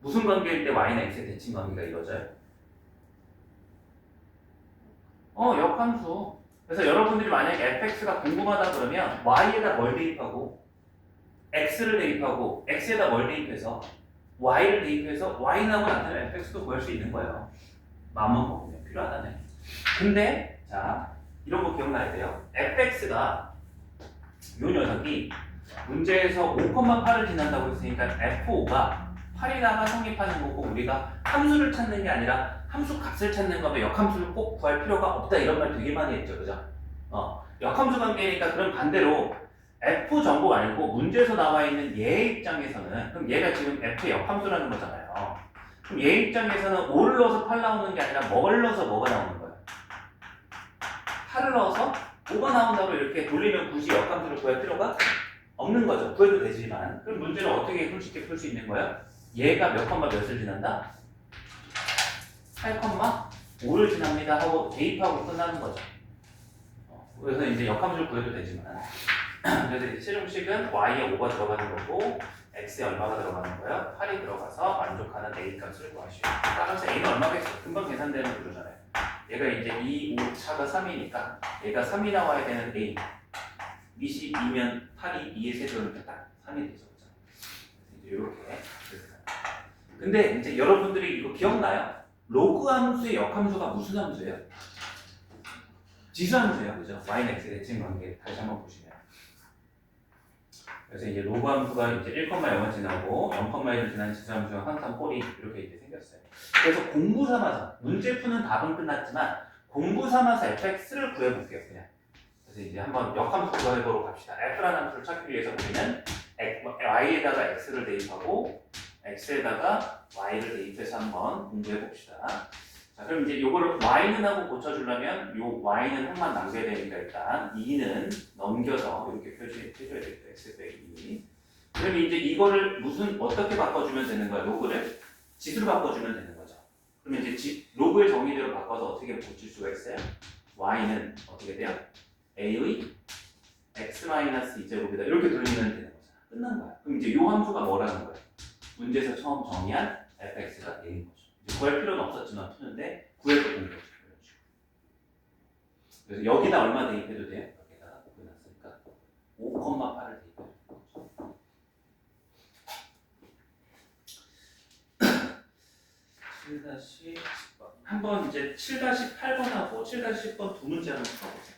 무슨 관계일 때 y는 x의 대칭 관계가 이루어져요? 역함수. 그래서 여러분들이 만약에 fx가 궁금하다 그러면 y에다 뭘 대입하고 x를 대입하고 x에다 뭘 대입해서 y를 대입해서 y라고 나타내면 fx도 구할 수 있는 거예요. 마음만 먹으면 필요하다네. 근데 자 이런 거 기억나야 돼요. fx가 요 녀석이 문제에서 5,8을 지난다고 했으니까 f5가 8이다가 성립하는 거고, 우리가 함수를 찾는 게 아니라 함수 값을 찾는 거면 역함수를 꼭 구할 필요가 없다 이런 말 되게 많이 했죠. 그죠? 역함수 관계니까 그럼 반대로 f 정보 말고 문제에서 나와 있는 얘 입장에서는, 그럼 얘가 지금 f의 역함수라는 거잖아요. 그럼 얘 입장에서는 5를 넣어서 8 나오는 게 아니라 뭐를 넣어서 뭐가 나오는 거예요? 8을 넣어서 5가 나온다고 이렇게 돌리면 굳이 역함수를 구할 필요가 없는 거죠. 구해도 되지만. 그럼 문제를 어떻게 솔직히 풀 수 있는 거예요? 얘가 몇 컴마 몇을 지난다? 8,5를 지납니다 하고 대입하고 끝나는 거죠. 그래서 이제 역함수를 구해도 되지만 그래서 이제 최종식은 y에 5가 들어가는 거고 x에 얼마가 들어가는 거예요? 8이 들어가서 만족하는 a 값을 구하시오. 따라서 a는 얼마겠어? 금방 계산되는 구조잖아요. 얘가 이제 2, 5 차가 3이니까 얘가 3이 나와야 되는 A. 밑이 2면 8이 2의 세제곱이니까 딱 3이 되죠. 그죠? 이제 이렇게. 근데 이제 여러분들이 이거 기억나요? 로그 함수의 역함수가 무슨 함수예요? 지수함수예요. 그죠? y는 x의 대칭 관계 다시 한번 보시면. 그래서 이제 로그 함수가 이제 1,0을 지나고 0,1을 지난 지수함수가 항상 꼴이 이렇게 이제 생겼어요. 그래서 공부 삼아서 문제 푸는 답은 끝났지만 공부 삼아서 fx를 구해볼게요. 그냥. 그래서 이제 한번 역함수 구해보러 갑시다. f라는 함수를 찾기 위해서 우리는 y에다가 x를 대입하고 x에다가 y를 대입해서 한번 공부해봅시다. 자, 그럼 이제 요거를 y는 하고 고쳐주려면 요 y는 항만 남겨야 되니까 일단 2는 넘겨서 이렇게 표시해줘야 되겠다. x 빼기 2. 그럼 이제 이거를 어떻게 바꿔주면 되는 거야? 로그를 지수로 바꿔주면 되는 거죠. 그러면 이제 로그의 정의대로 바꿔서 어떻게 고칠 수가 있어요? y는 어떻게 돼요? a의 x-2제곱이다. 이렇게 돌리면 되는 거잖아. 끝난 거야. 그럼 이제 요 함수가 뭐라는 거야? 문제에서 처음 정의한 fx가 a인 거죠. 이제 구할 필요는 없었지만 푸는데 구해서 본 거죠. 이런 식으로. 그래서 여기다 얼마 대입해도 돼요? 여기다가 구해놨으니까 5,8을 대입해도 되는 거죠. 7-10번. 한번 이제 7-8번하고 7-10번 두 문제 한번 풀어보세요.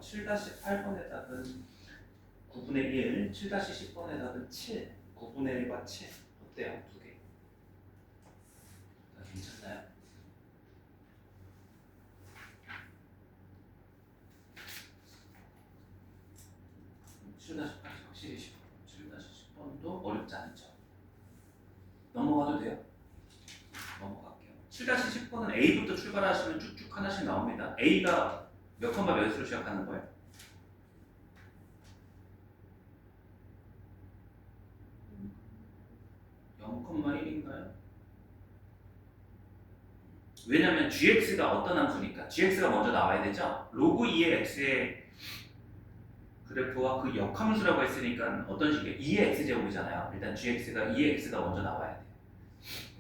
7-8번의 답은 9분의 1, 7-10번의 답은 7, 9분의 1과 7. 어때요? 두 개. 괜찮나요? 확실히 7-10번도 어렵지 않죠. 넘어가도 돼요? 넘어갈게요. 7-10번은 A부터 출발하시면 쭉쭉 하나씩 나옵니다. A가 몇 컴마 몇으로 시작하는 거예요? 0,1인가요? 왜냐면 gx가 어떤 함수니까 gx가 먼저 나와야 되죠. 로그 2의 x의 그래프와 그 역함수라고 했으니까 어떤 식이에요? 2의 x제곱이잖아요. 일단 gx가 2의 x가 먼저 나와야 돼요.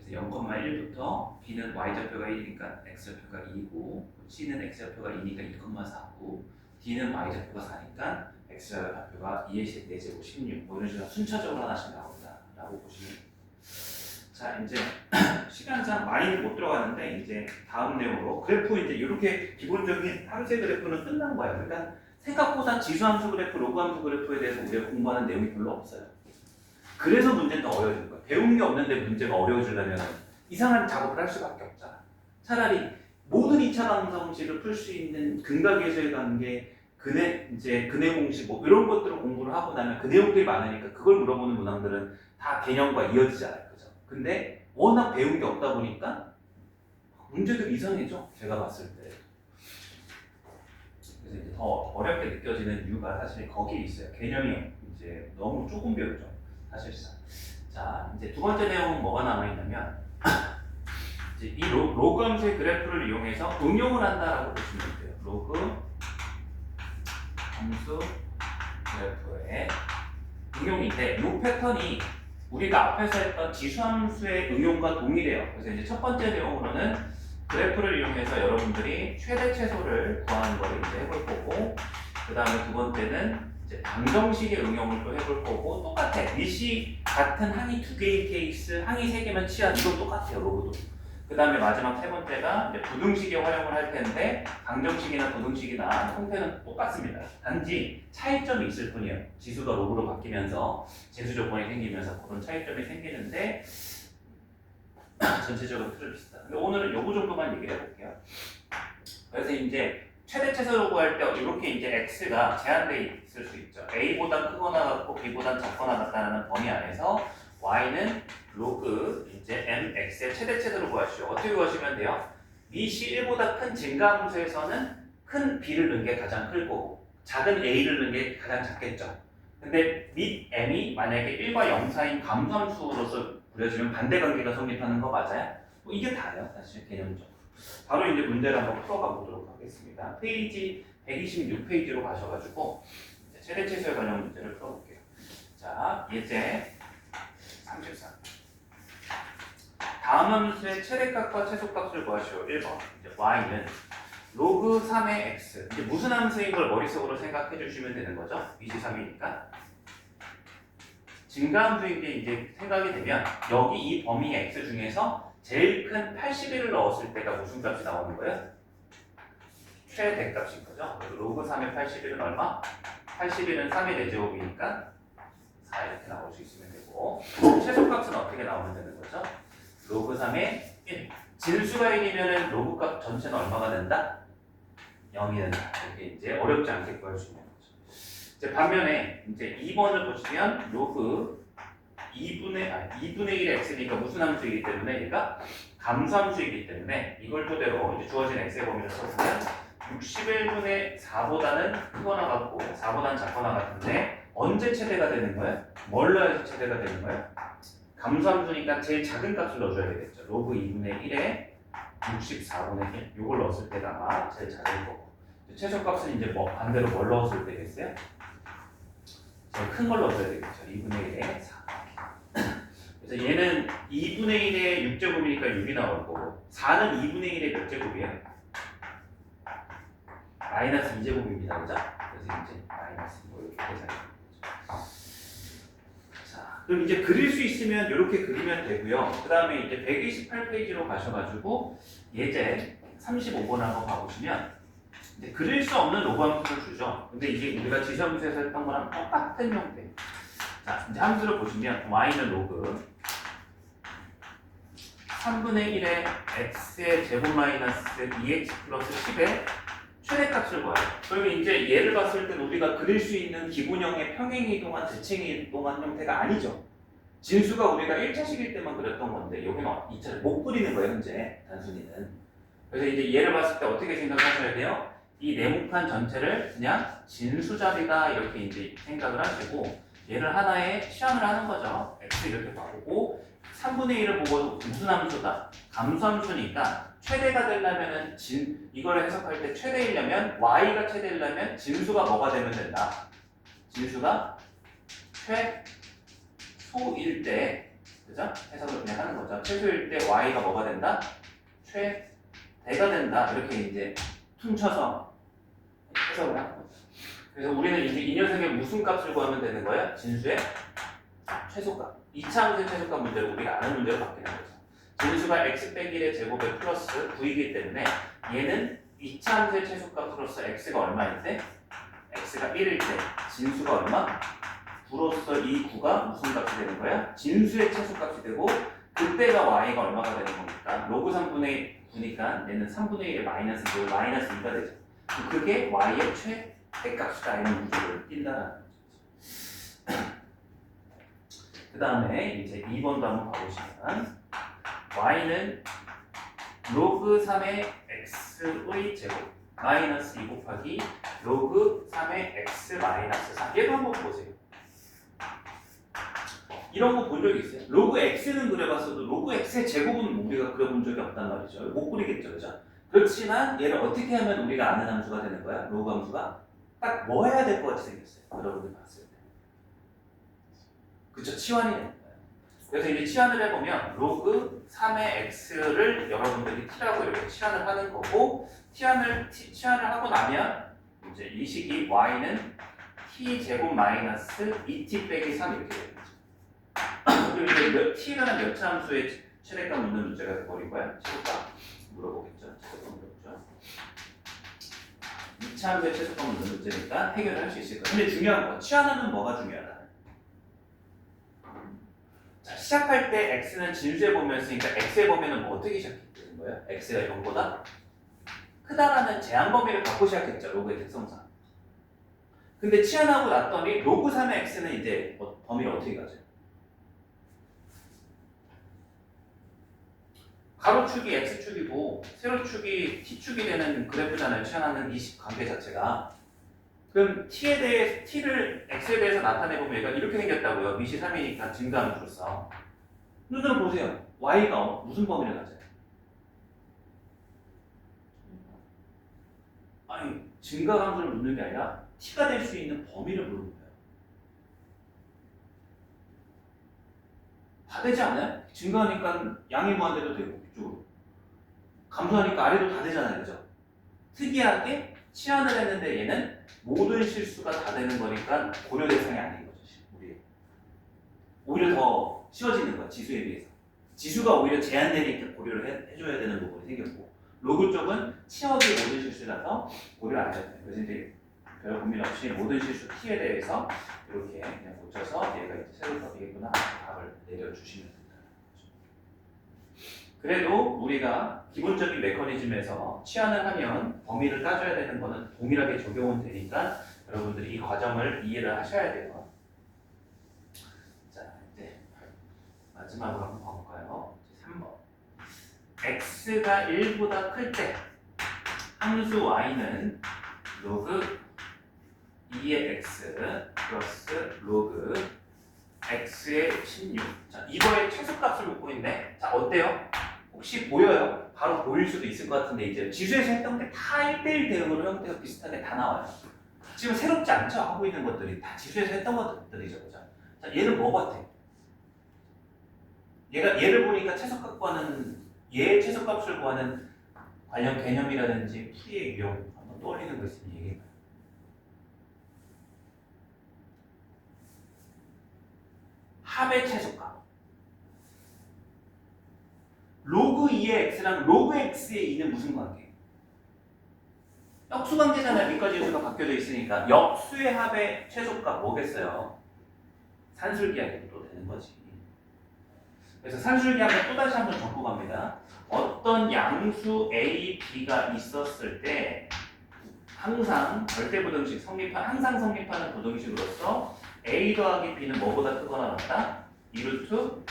그래서 0,1부터 b는 y좌표가 1이니까 x좌표가 2고 c는 x좌표가 2니까 2,4고 d는 y좌표가 4니까 x좌표가 2의 4제곱 16 뭐 이런 식으로 순차적으로 하나씩 나온다 라고 보시면 돼요. 자 이제 시간상 많이 못 들어가는데 이제 다음 내용으로 그래프 이제 이렇게 기본적인 함수의 그래프는 끝난 거예요. 그러니까 생각보다 지수함수 그래프, 로그함수 그래프에 대해서 우리가 공부하는 내용이 별로 없어요. 그래서 문제는 더 어려워지는 거예요. 배운 게 없는데 문제가 어려워지려면 이상한 작업을 할 수밖에 없잖아. 차라리 모든 2차 방정식을 풀 수 있는 근각에서의 관계, 근해 공식 뭐 이런 것들을 공부를 하고 나면 그 내용들이 많으니까 그걸 물어보는 문항들은 다 개념과 이어지잖아요. 그죠? 근데 워낙 배운 게 없다 보니까 문제들이 이상해져. 제가 봤을 때. 그래서 이제 더 어렵게 느껴지는 이유가 사실 거기에 있어요. 개념이 이제 너무 조금 배우죠. 사실상. 자, 이제 두 번째 내용은 뭐가 남아있냐면 이제 이 로그 함수의 그래프를 이용해서 응용을 한다라고 보시면 돼요. 로그 함수 그래프의 응용인데 이 패턴이 우리가 앞에서 했던 지수함수의 응용과 동일해요. 그래서 이제 첫 번째 내용으로는 그래프를 이용해서 여러분들이 최대 최소를 구하는 걸 이제 해볼 거고, 그 다음에 두 번째는 이제 방정식의 응용을 또 해볼 거고, 똑같아. 일시 같은 항이 두 개인 케이스, 항이 세 개면 치안 이건 똑같아요. 로그도. 그 다음에 마지막 세 번째가 이제 부등식의 활용을 할 텐데 방정식이나 부등식이나 형태는 똑같습니다. 단지 차이점이 있을 뿐이에요. 지수가 로그로 바뀌면서 재수 조건이 생기면서 그런 차이점이 생기는데 전체적으로 틀을 비슷하다. 근데 오늘은 요거 정도만 얘기해 볼게요. 그래서 이제 최대 최소로 구할 때 이렇게 이제 x가 제한돼 있을 수 있죠. a보다 크거나 같고 b보다 작거나 같다는 범위 안에서 y는 로그 이제 mx의 최대 최소를 구하시오. 어떻게 구하시면 돼요? 미시 1보다 큰 증가함수에서는 큰 b를 넣은 게 가장 클 거고 작은 a를 넣은 게 가장 작겠죠. 근데 밑 m이 만약에 1과 0 사이인 감소함수로서 그려지면 반대 관계가 성립하는 거 맞아요? 뭐 이게 다예요, 사실 개념적으로. 바로 이제 문제를 한번 풀어가 보도록 하겠습니다. 페이지 126페이지로 가셔가지고 이제 최대 최소에 관련 문제를 풀어볼게요. 자, 예제 33. 다음 함수의 최대값과 최소값을 구하시오. 1번. 이제 y는 로그 3의 x. 이제 무슨 함수인 걸 머릿속으로 생각해 주시면 되는 거죠. 미시 3이니까. 증가함수인 게 이제 생각이 되면 여기 이 범위의 x 중에서 제일 큰 81을 넣었을 때가 무슨 값이 나오는 거예요? 최대값인 거죠. 로그 3의 81은 얼마? 81은 3의 4제곱이니까 4 이렇게 나올 수 있으면 되고 최소값은 어떻게 나오면 되는 거죠? 로그 3의 1. 진수가 1이면 로그 값 전체는 얼마가 된다? 0이 된다. 이렇게 이제 어렵지 않게 구할 수 있는 거죠. 이제 반면에 이제 2번을 보시면 로그 2분의 1의 x니까 무슨 함수이기 때문에 얘가 감소함수이기 때문에 이걸 토대로 이제 주어진 x의 범위를 써보면 61분의 4보다는 크거나 같고 4보다는 작거나 같은데 언제 최대가 되는 거예요? 뭘 넣어야지 최대가 되는 거예요? 감소함수니까 제일 작은 값을 넣어줘야 되겠죠. 로그 2분의 1에 64분의 1 이걸 넣었을 때가 아마 제일 작은 거고 최소값은 이제 뭐 반대로 뭘 넣었을 때겠어요? 제일 큰 걸 넣어줘야 되겠죠. 2분의 1에 4 그래서 얘는 2분의 1에 6제곱이니까 6이 나올 거고 4는 2분의 1에 몇 제곱이에요? 마이너스 2제곱입니다. 그죠? 그래서 이제 마이너스 뭐 이렇게 계산이 되는 거죠. 자, 그럼 이제 그릴 수 있으면 이렇게 그리면 되고요. 그 다음에 이제 128페이지로 가셔가지고 예제 35번 한번 봐보시면 이제 그릴 수 없는 로그 함수를 주죠. 근데 이게 우리가 지수함수에서 했던 거랑 똑같은 형태. 자, 이제 함수를 보시면 y는 로그 3분의 1의 x의 제곱 마이너스 2x 플러스 10의 최대값을 구해요. 그러면 이제 얘를 봤을 때 우리가 그릴 수 있는 기본형의 평행이동한 대칭이동한 형태가 아니죠. 진수가 우리가 1차식일 때만 그렸던 건데 여기는 2차를 못 그리는 거예요, 현재 단순히는. 그래서 이제 얘를 봤을 때 어떻게 생각하셔야 돼요? 이 네모칸 전체를 그냥 진수자리다 이렇게 이제 생각을 하시고 얘를 하나의 치환을 하는 거죠. x 이렇게 봐보고 3분의 1을 보고 무슨 함수다? 감수함수니까 최대가 되려면은 이걸 해석할 때 최대이려면 y가 최대이려면 진수가 뭐가 되면 된다? 진수가 최소일 때, 그죠? 해석을 그냥 하는 거죠. 최소일 때 y가 뭐가 된다? 최대가 된다. 이렇게 이제 퉁쳐서 해석을 하는 거죠. 그래서 우리는 이제 이 녀석의 무슨 값을 구하면 되는 거야? 진수의 최소값. 2차 함수의 최소값 문제를 우리가 아는 문제로 바뀌는 거죠. 진수가 x 빼기 1의 제곱에 플러스 9이기 때문에 얘는 2차 함수의 최소값 플러스 x가 얼마일 때? x가 1일 때 진수가 얼마? 9로서 이 9가 무슨 값이 되는 거야? 진수의 최소값이 되고 그때가 y가 얼마가 되는 겁니까? 로그 3분의 9니까 얘는 3분의 1의 마이너스 2가 되죠. 그게 y의 최대값이다 이런 문제를 띈다는 거죠. 그 다음에 이제 2번도 한번 봐보시면 y는 로그 3의 x의 제곱 마이너스 2 곱하기 로그 3의 x 마이너스 4 얘도 한번 보세요. 이런 거 본 적이 있어요? 로그 x는 그려봤어도 로그 x의 제곱은 우리가 그려본 적이 없단 말이죠. 못 그리겠죠, 그죠? 그렇지만 얘를 어떻게 하면 우리가 아는 함수가 되는 거야? 로그 함수가 딱 뭐 해야 될 것 같이 생겼어요. 여러분들 봤을 때. 그쵸? 치환이 되는 거예요. 그래서 이제 치환을 해보면 로그 3의 x를 여러분들이 t라고 이렇게 치환을 하는 거고 치환을 하고 나면 이제 이 식이 y는 t 제곱 마이너스 2t 빼기 3 이렇게 되는 거죠. 그리고 이제 t라는 몇 차 함수의 최대값 묻는 문제가 돼버린 거야? 최소값 물어보겠죠. 최소값 물어보죠. 2차 함수의 최소값 묻는 문제니까 해결을 할 수 있을 거야. 근데 중요한 건 치환하면 뭐가 중요하다? 자, 시작할 때 x는 진수의 범위였으니까 x의 범위는 뭐 어떻게 시작했는 거예요? x가 0보다 크다라는 제한 범위를 갖고 시작했죠. 로그의 특성상. 근데 치환하고 났더니 로그 3의 x는 이제 범위를 어떻게 가져요? 가로축이 x축이고 세로축이 t축이 되는 그래프잖아요. 치환하는 이 관계 자체가. 그럼 t를 x에 대해서 나타내보면 얘가 이렇게 생겼다고요. 밑이 3이니까 증가함수로서. 눈으로 보세요. y가 무슨 범위를 가져요? 아니, 증가함수를 묻는 게 아니라 t가 될 수 있는 범위를 물는 거예요. 다 되지 않아요? 증가하니까 양이 무한대도 되고 이쪽으로. 감소하니까 아래도 다 되잖아요. 그죠? 특이하게 치환을 했는데 얘는 모든 실수가 다 되는 거니까 고려 대상이 아닌 거죠. 우리 오히려 더 쉬워지는 거야. 지수에 비해서. 지수가 오히려 제한되니까 고려를 해줘야 되는 부분이 생겼고 로그 쪽은 치역이 모든 실수라서 고려를 안 해도 돼요. 그래서 이제 별 고민 없이 모든 실수 t에 대해서 이렇게 그냥 고쳐서 얘가 이제 세로값이겠구나 답을 내려주시면 된다는 거죠. 그래도 우리가 기본적인 메커니즘에서 치환을 하면 범위를 따져야 되는 거는 동일하게 적용은 되니까 여러분들이 이 과정을 이해를 하셔야 돼요. 자, 이제 마지막으로 한번 봐볼까요? 3번. x가 1보다 클 때 함수 y는 로그 2의 x 플러스 로그 x의 16. 자, 이거의 최소값을 묻고 있네. 자, 어때요? 혹시 보여요? 바로 보일 수도 있을 것 같은데 이제 지수에서 했던 게 다 1대1 대응으로 형태가 비슷하게 다 나와요. 지금 새롭지 않죠? 하고 있는 것들이 다 지수에서 했던 것들이죠. 그죠? 자, 얘는 뭐 같아? 얘를 보니까 최소값 구하는 얘의 최소값을 구하는 관련 개념이라든지 풀이의 유형 한번 떠올리는 거 있으면 얘기해봐요. 합의 최소값. 로그 2의 x랑 로그 x의 2는 무슨 관계? 역수관계잖아요. 밑과 지수가 바뀌어져 있으니까 역수의 합의 최소값 뭐겠어요? 산술기하게 또 되는 거지. 그래서 산술기하면 또 다시 한번 적고 갑니다. 어떤 양수 A, B가 있었을 때 항상 절대부등식 항상 성립하는 부등식으로서 A 더하기 B는 뭐보다 크거나 같다? 2루트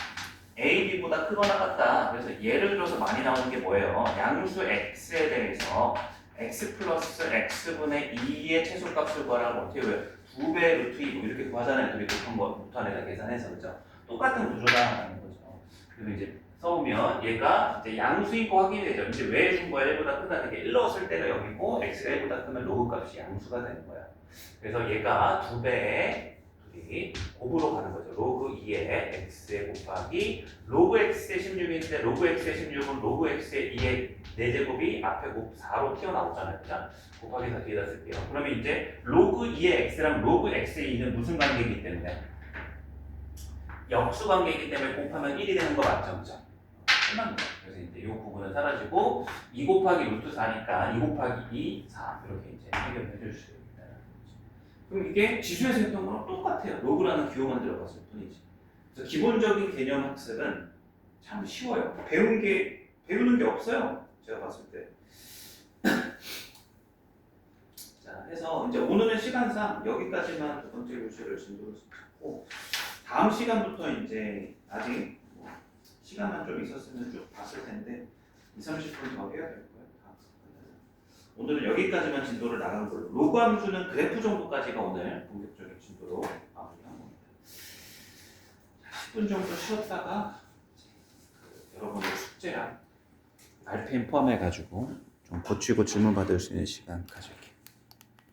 A, B보다 크거나 같다. 그래서 예를 들어서 많이 나오는 게 뭐예요? 양수 X에 대해서 X 플러스 X분의 2의 최소값을 구하라고 어떻게 해요? 2배 루트 2 이렇게 구하잖아요. 둘이 곱한 거 루트안에다 계산해서 그죠? 똑같은 구조다라는 거죠. 그리고 이제 써보면 얘가 이제 양수인 거 확인이 되죠. 이제 왜 준 거야? 1보다 크다는 게 1 넣었을 때가 여기고 x가 1보다 크면 로그 값이 양수가 되는 거야. 그래서 얘가 2배의 둘이 곱으로 가는 거죠. 로그 2의 x에 곱하기 로그 x의 16인데 로그 x의 16은 로그 x의 2의 4제곱이 앞에 곱 4로 튀어나오잖아요. 그죠? 곱하기 4 뒤에다 쓸게요. 그러면 이제 로그 2의 x랑 로그 x의 2는 무슨 관계이기 때문에? 역수 관계이기 때문에 곱하면 1이 되는 거 맞죠? 그죠? 끝난 거예요. 그래서 이제 이 부분은 사라지고 2 곱하기 루트 4니까 2 곱하기 2, 4 이렇게 이제 해결해 줄 수 있다는 거죠. 그럼 이게 지수에서 했던 거랑 똑같아요. 로그라는 기호만 들어갔을 뿐이지. 그래서 기본적인 개념 학습은 참 쉬워요. 배우는 게 없어요. 제가 봤을 때. 자, 해서 이제 오늘은 시간상 여기까지만 두 번째 교실을 진도를 잡고 다음 시간부터 이제 아직 시간만 좀 있었으면 쭉 봤을 텐데 20-30분 더 해야 될 거예요. 다 끝나서. 오늘은 여기까지만 진도를 나간 걸로. 로그 함수는 그래프 정도까지가 오늘 본격적인 진도로 마무리한 겁니다. 10분 정도 쉬었다가 여러분들 숙제랑 RPM 포함해가지고 좀 고치고 질문 받을 수 있는 시간 가질게요.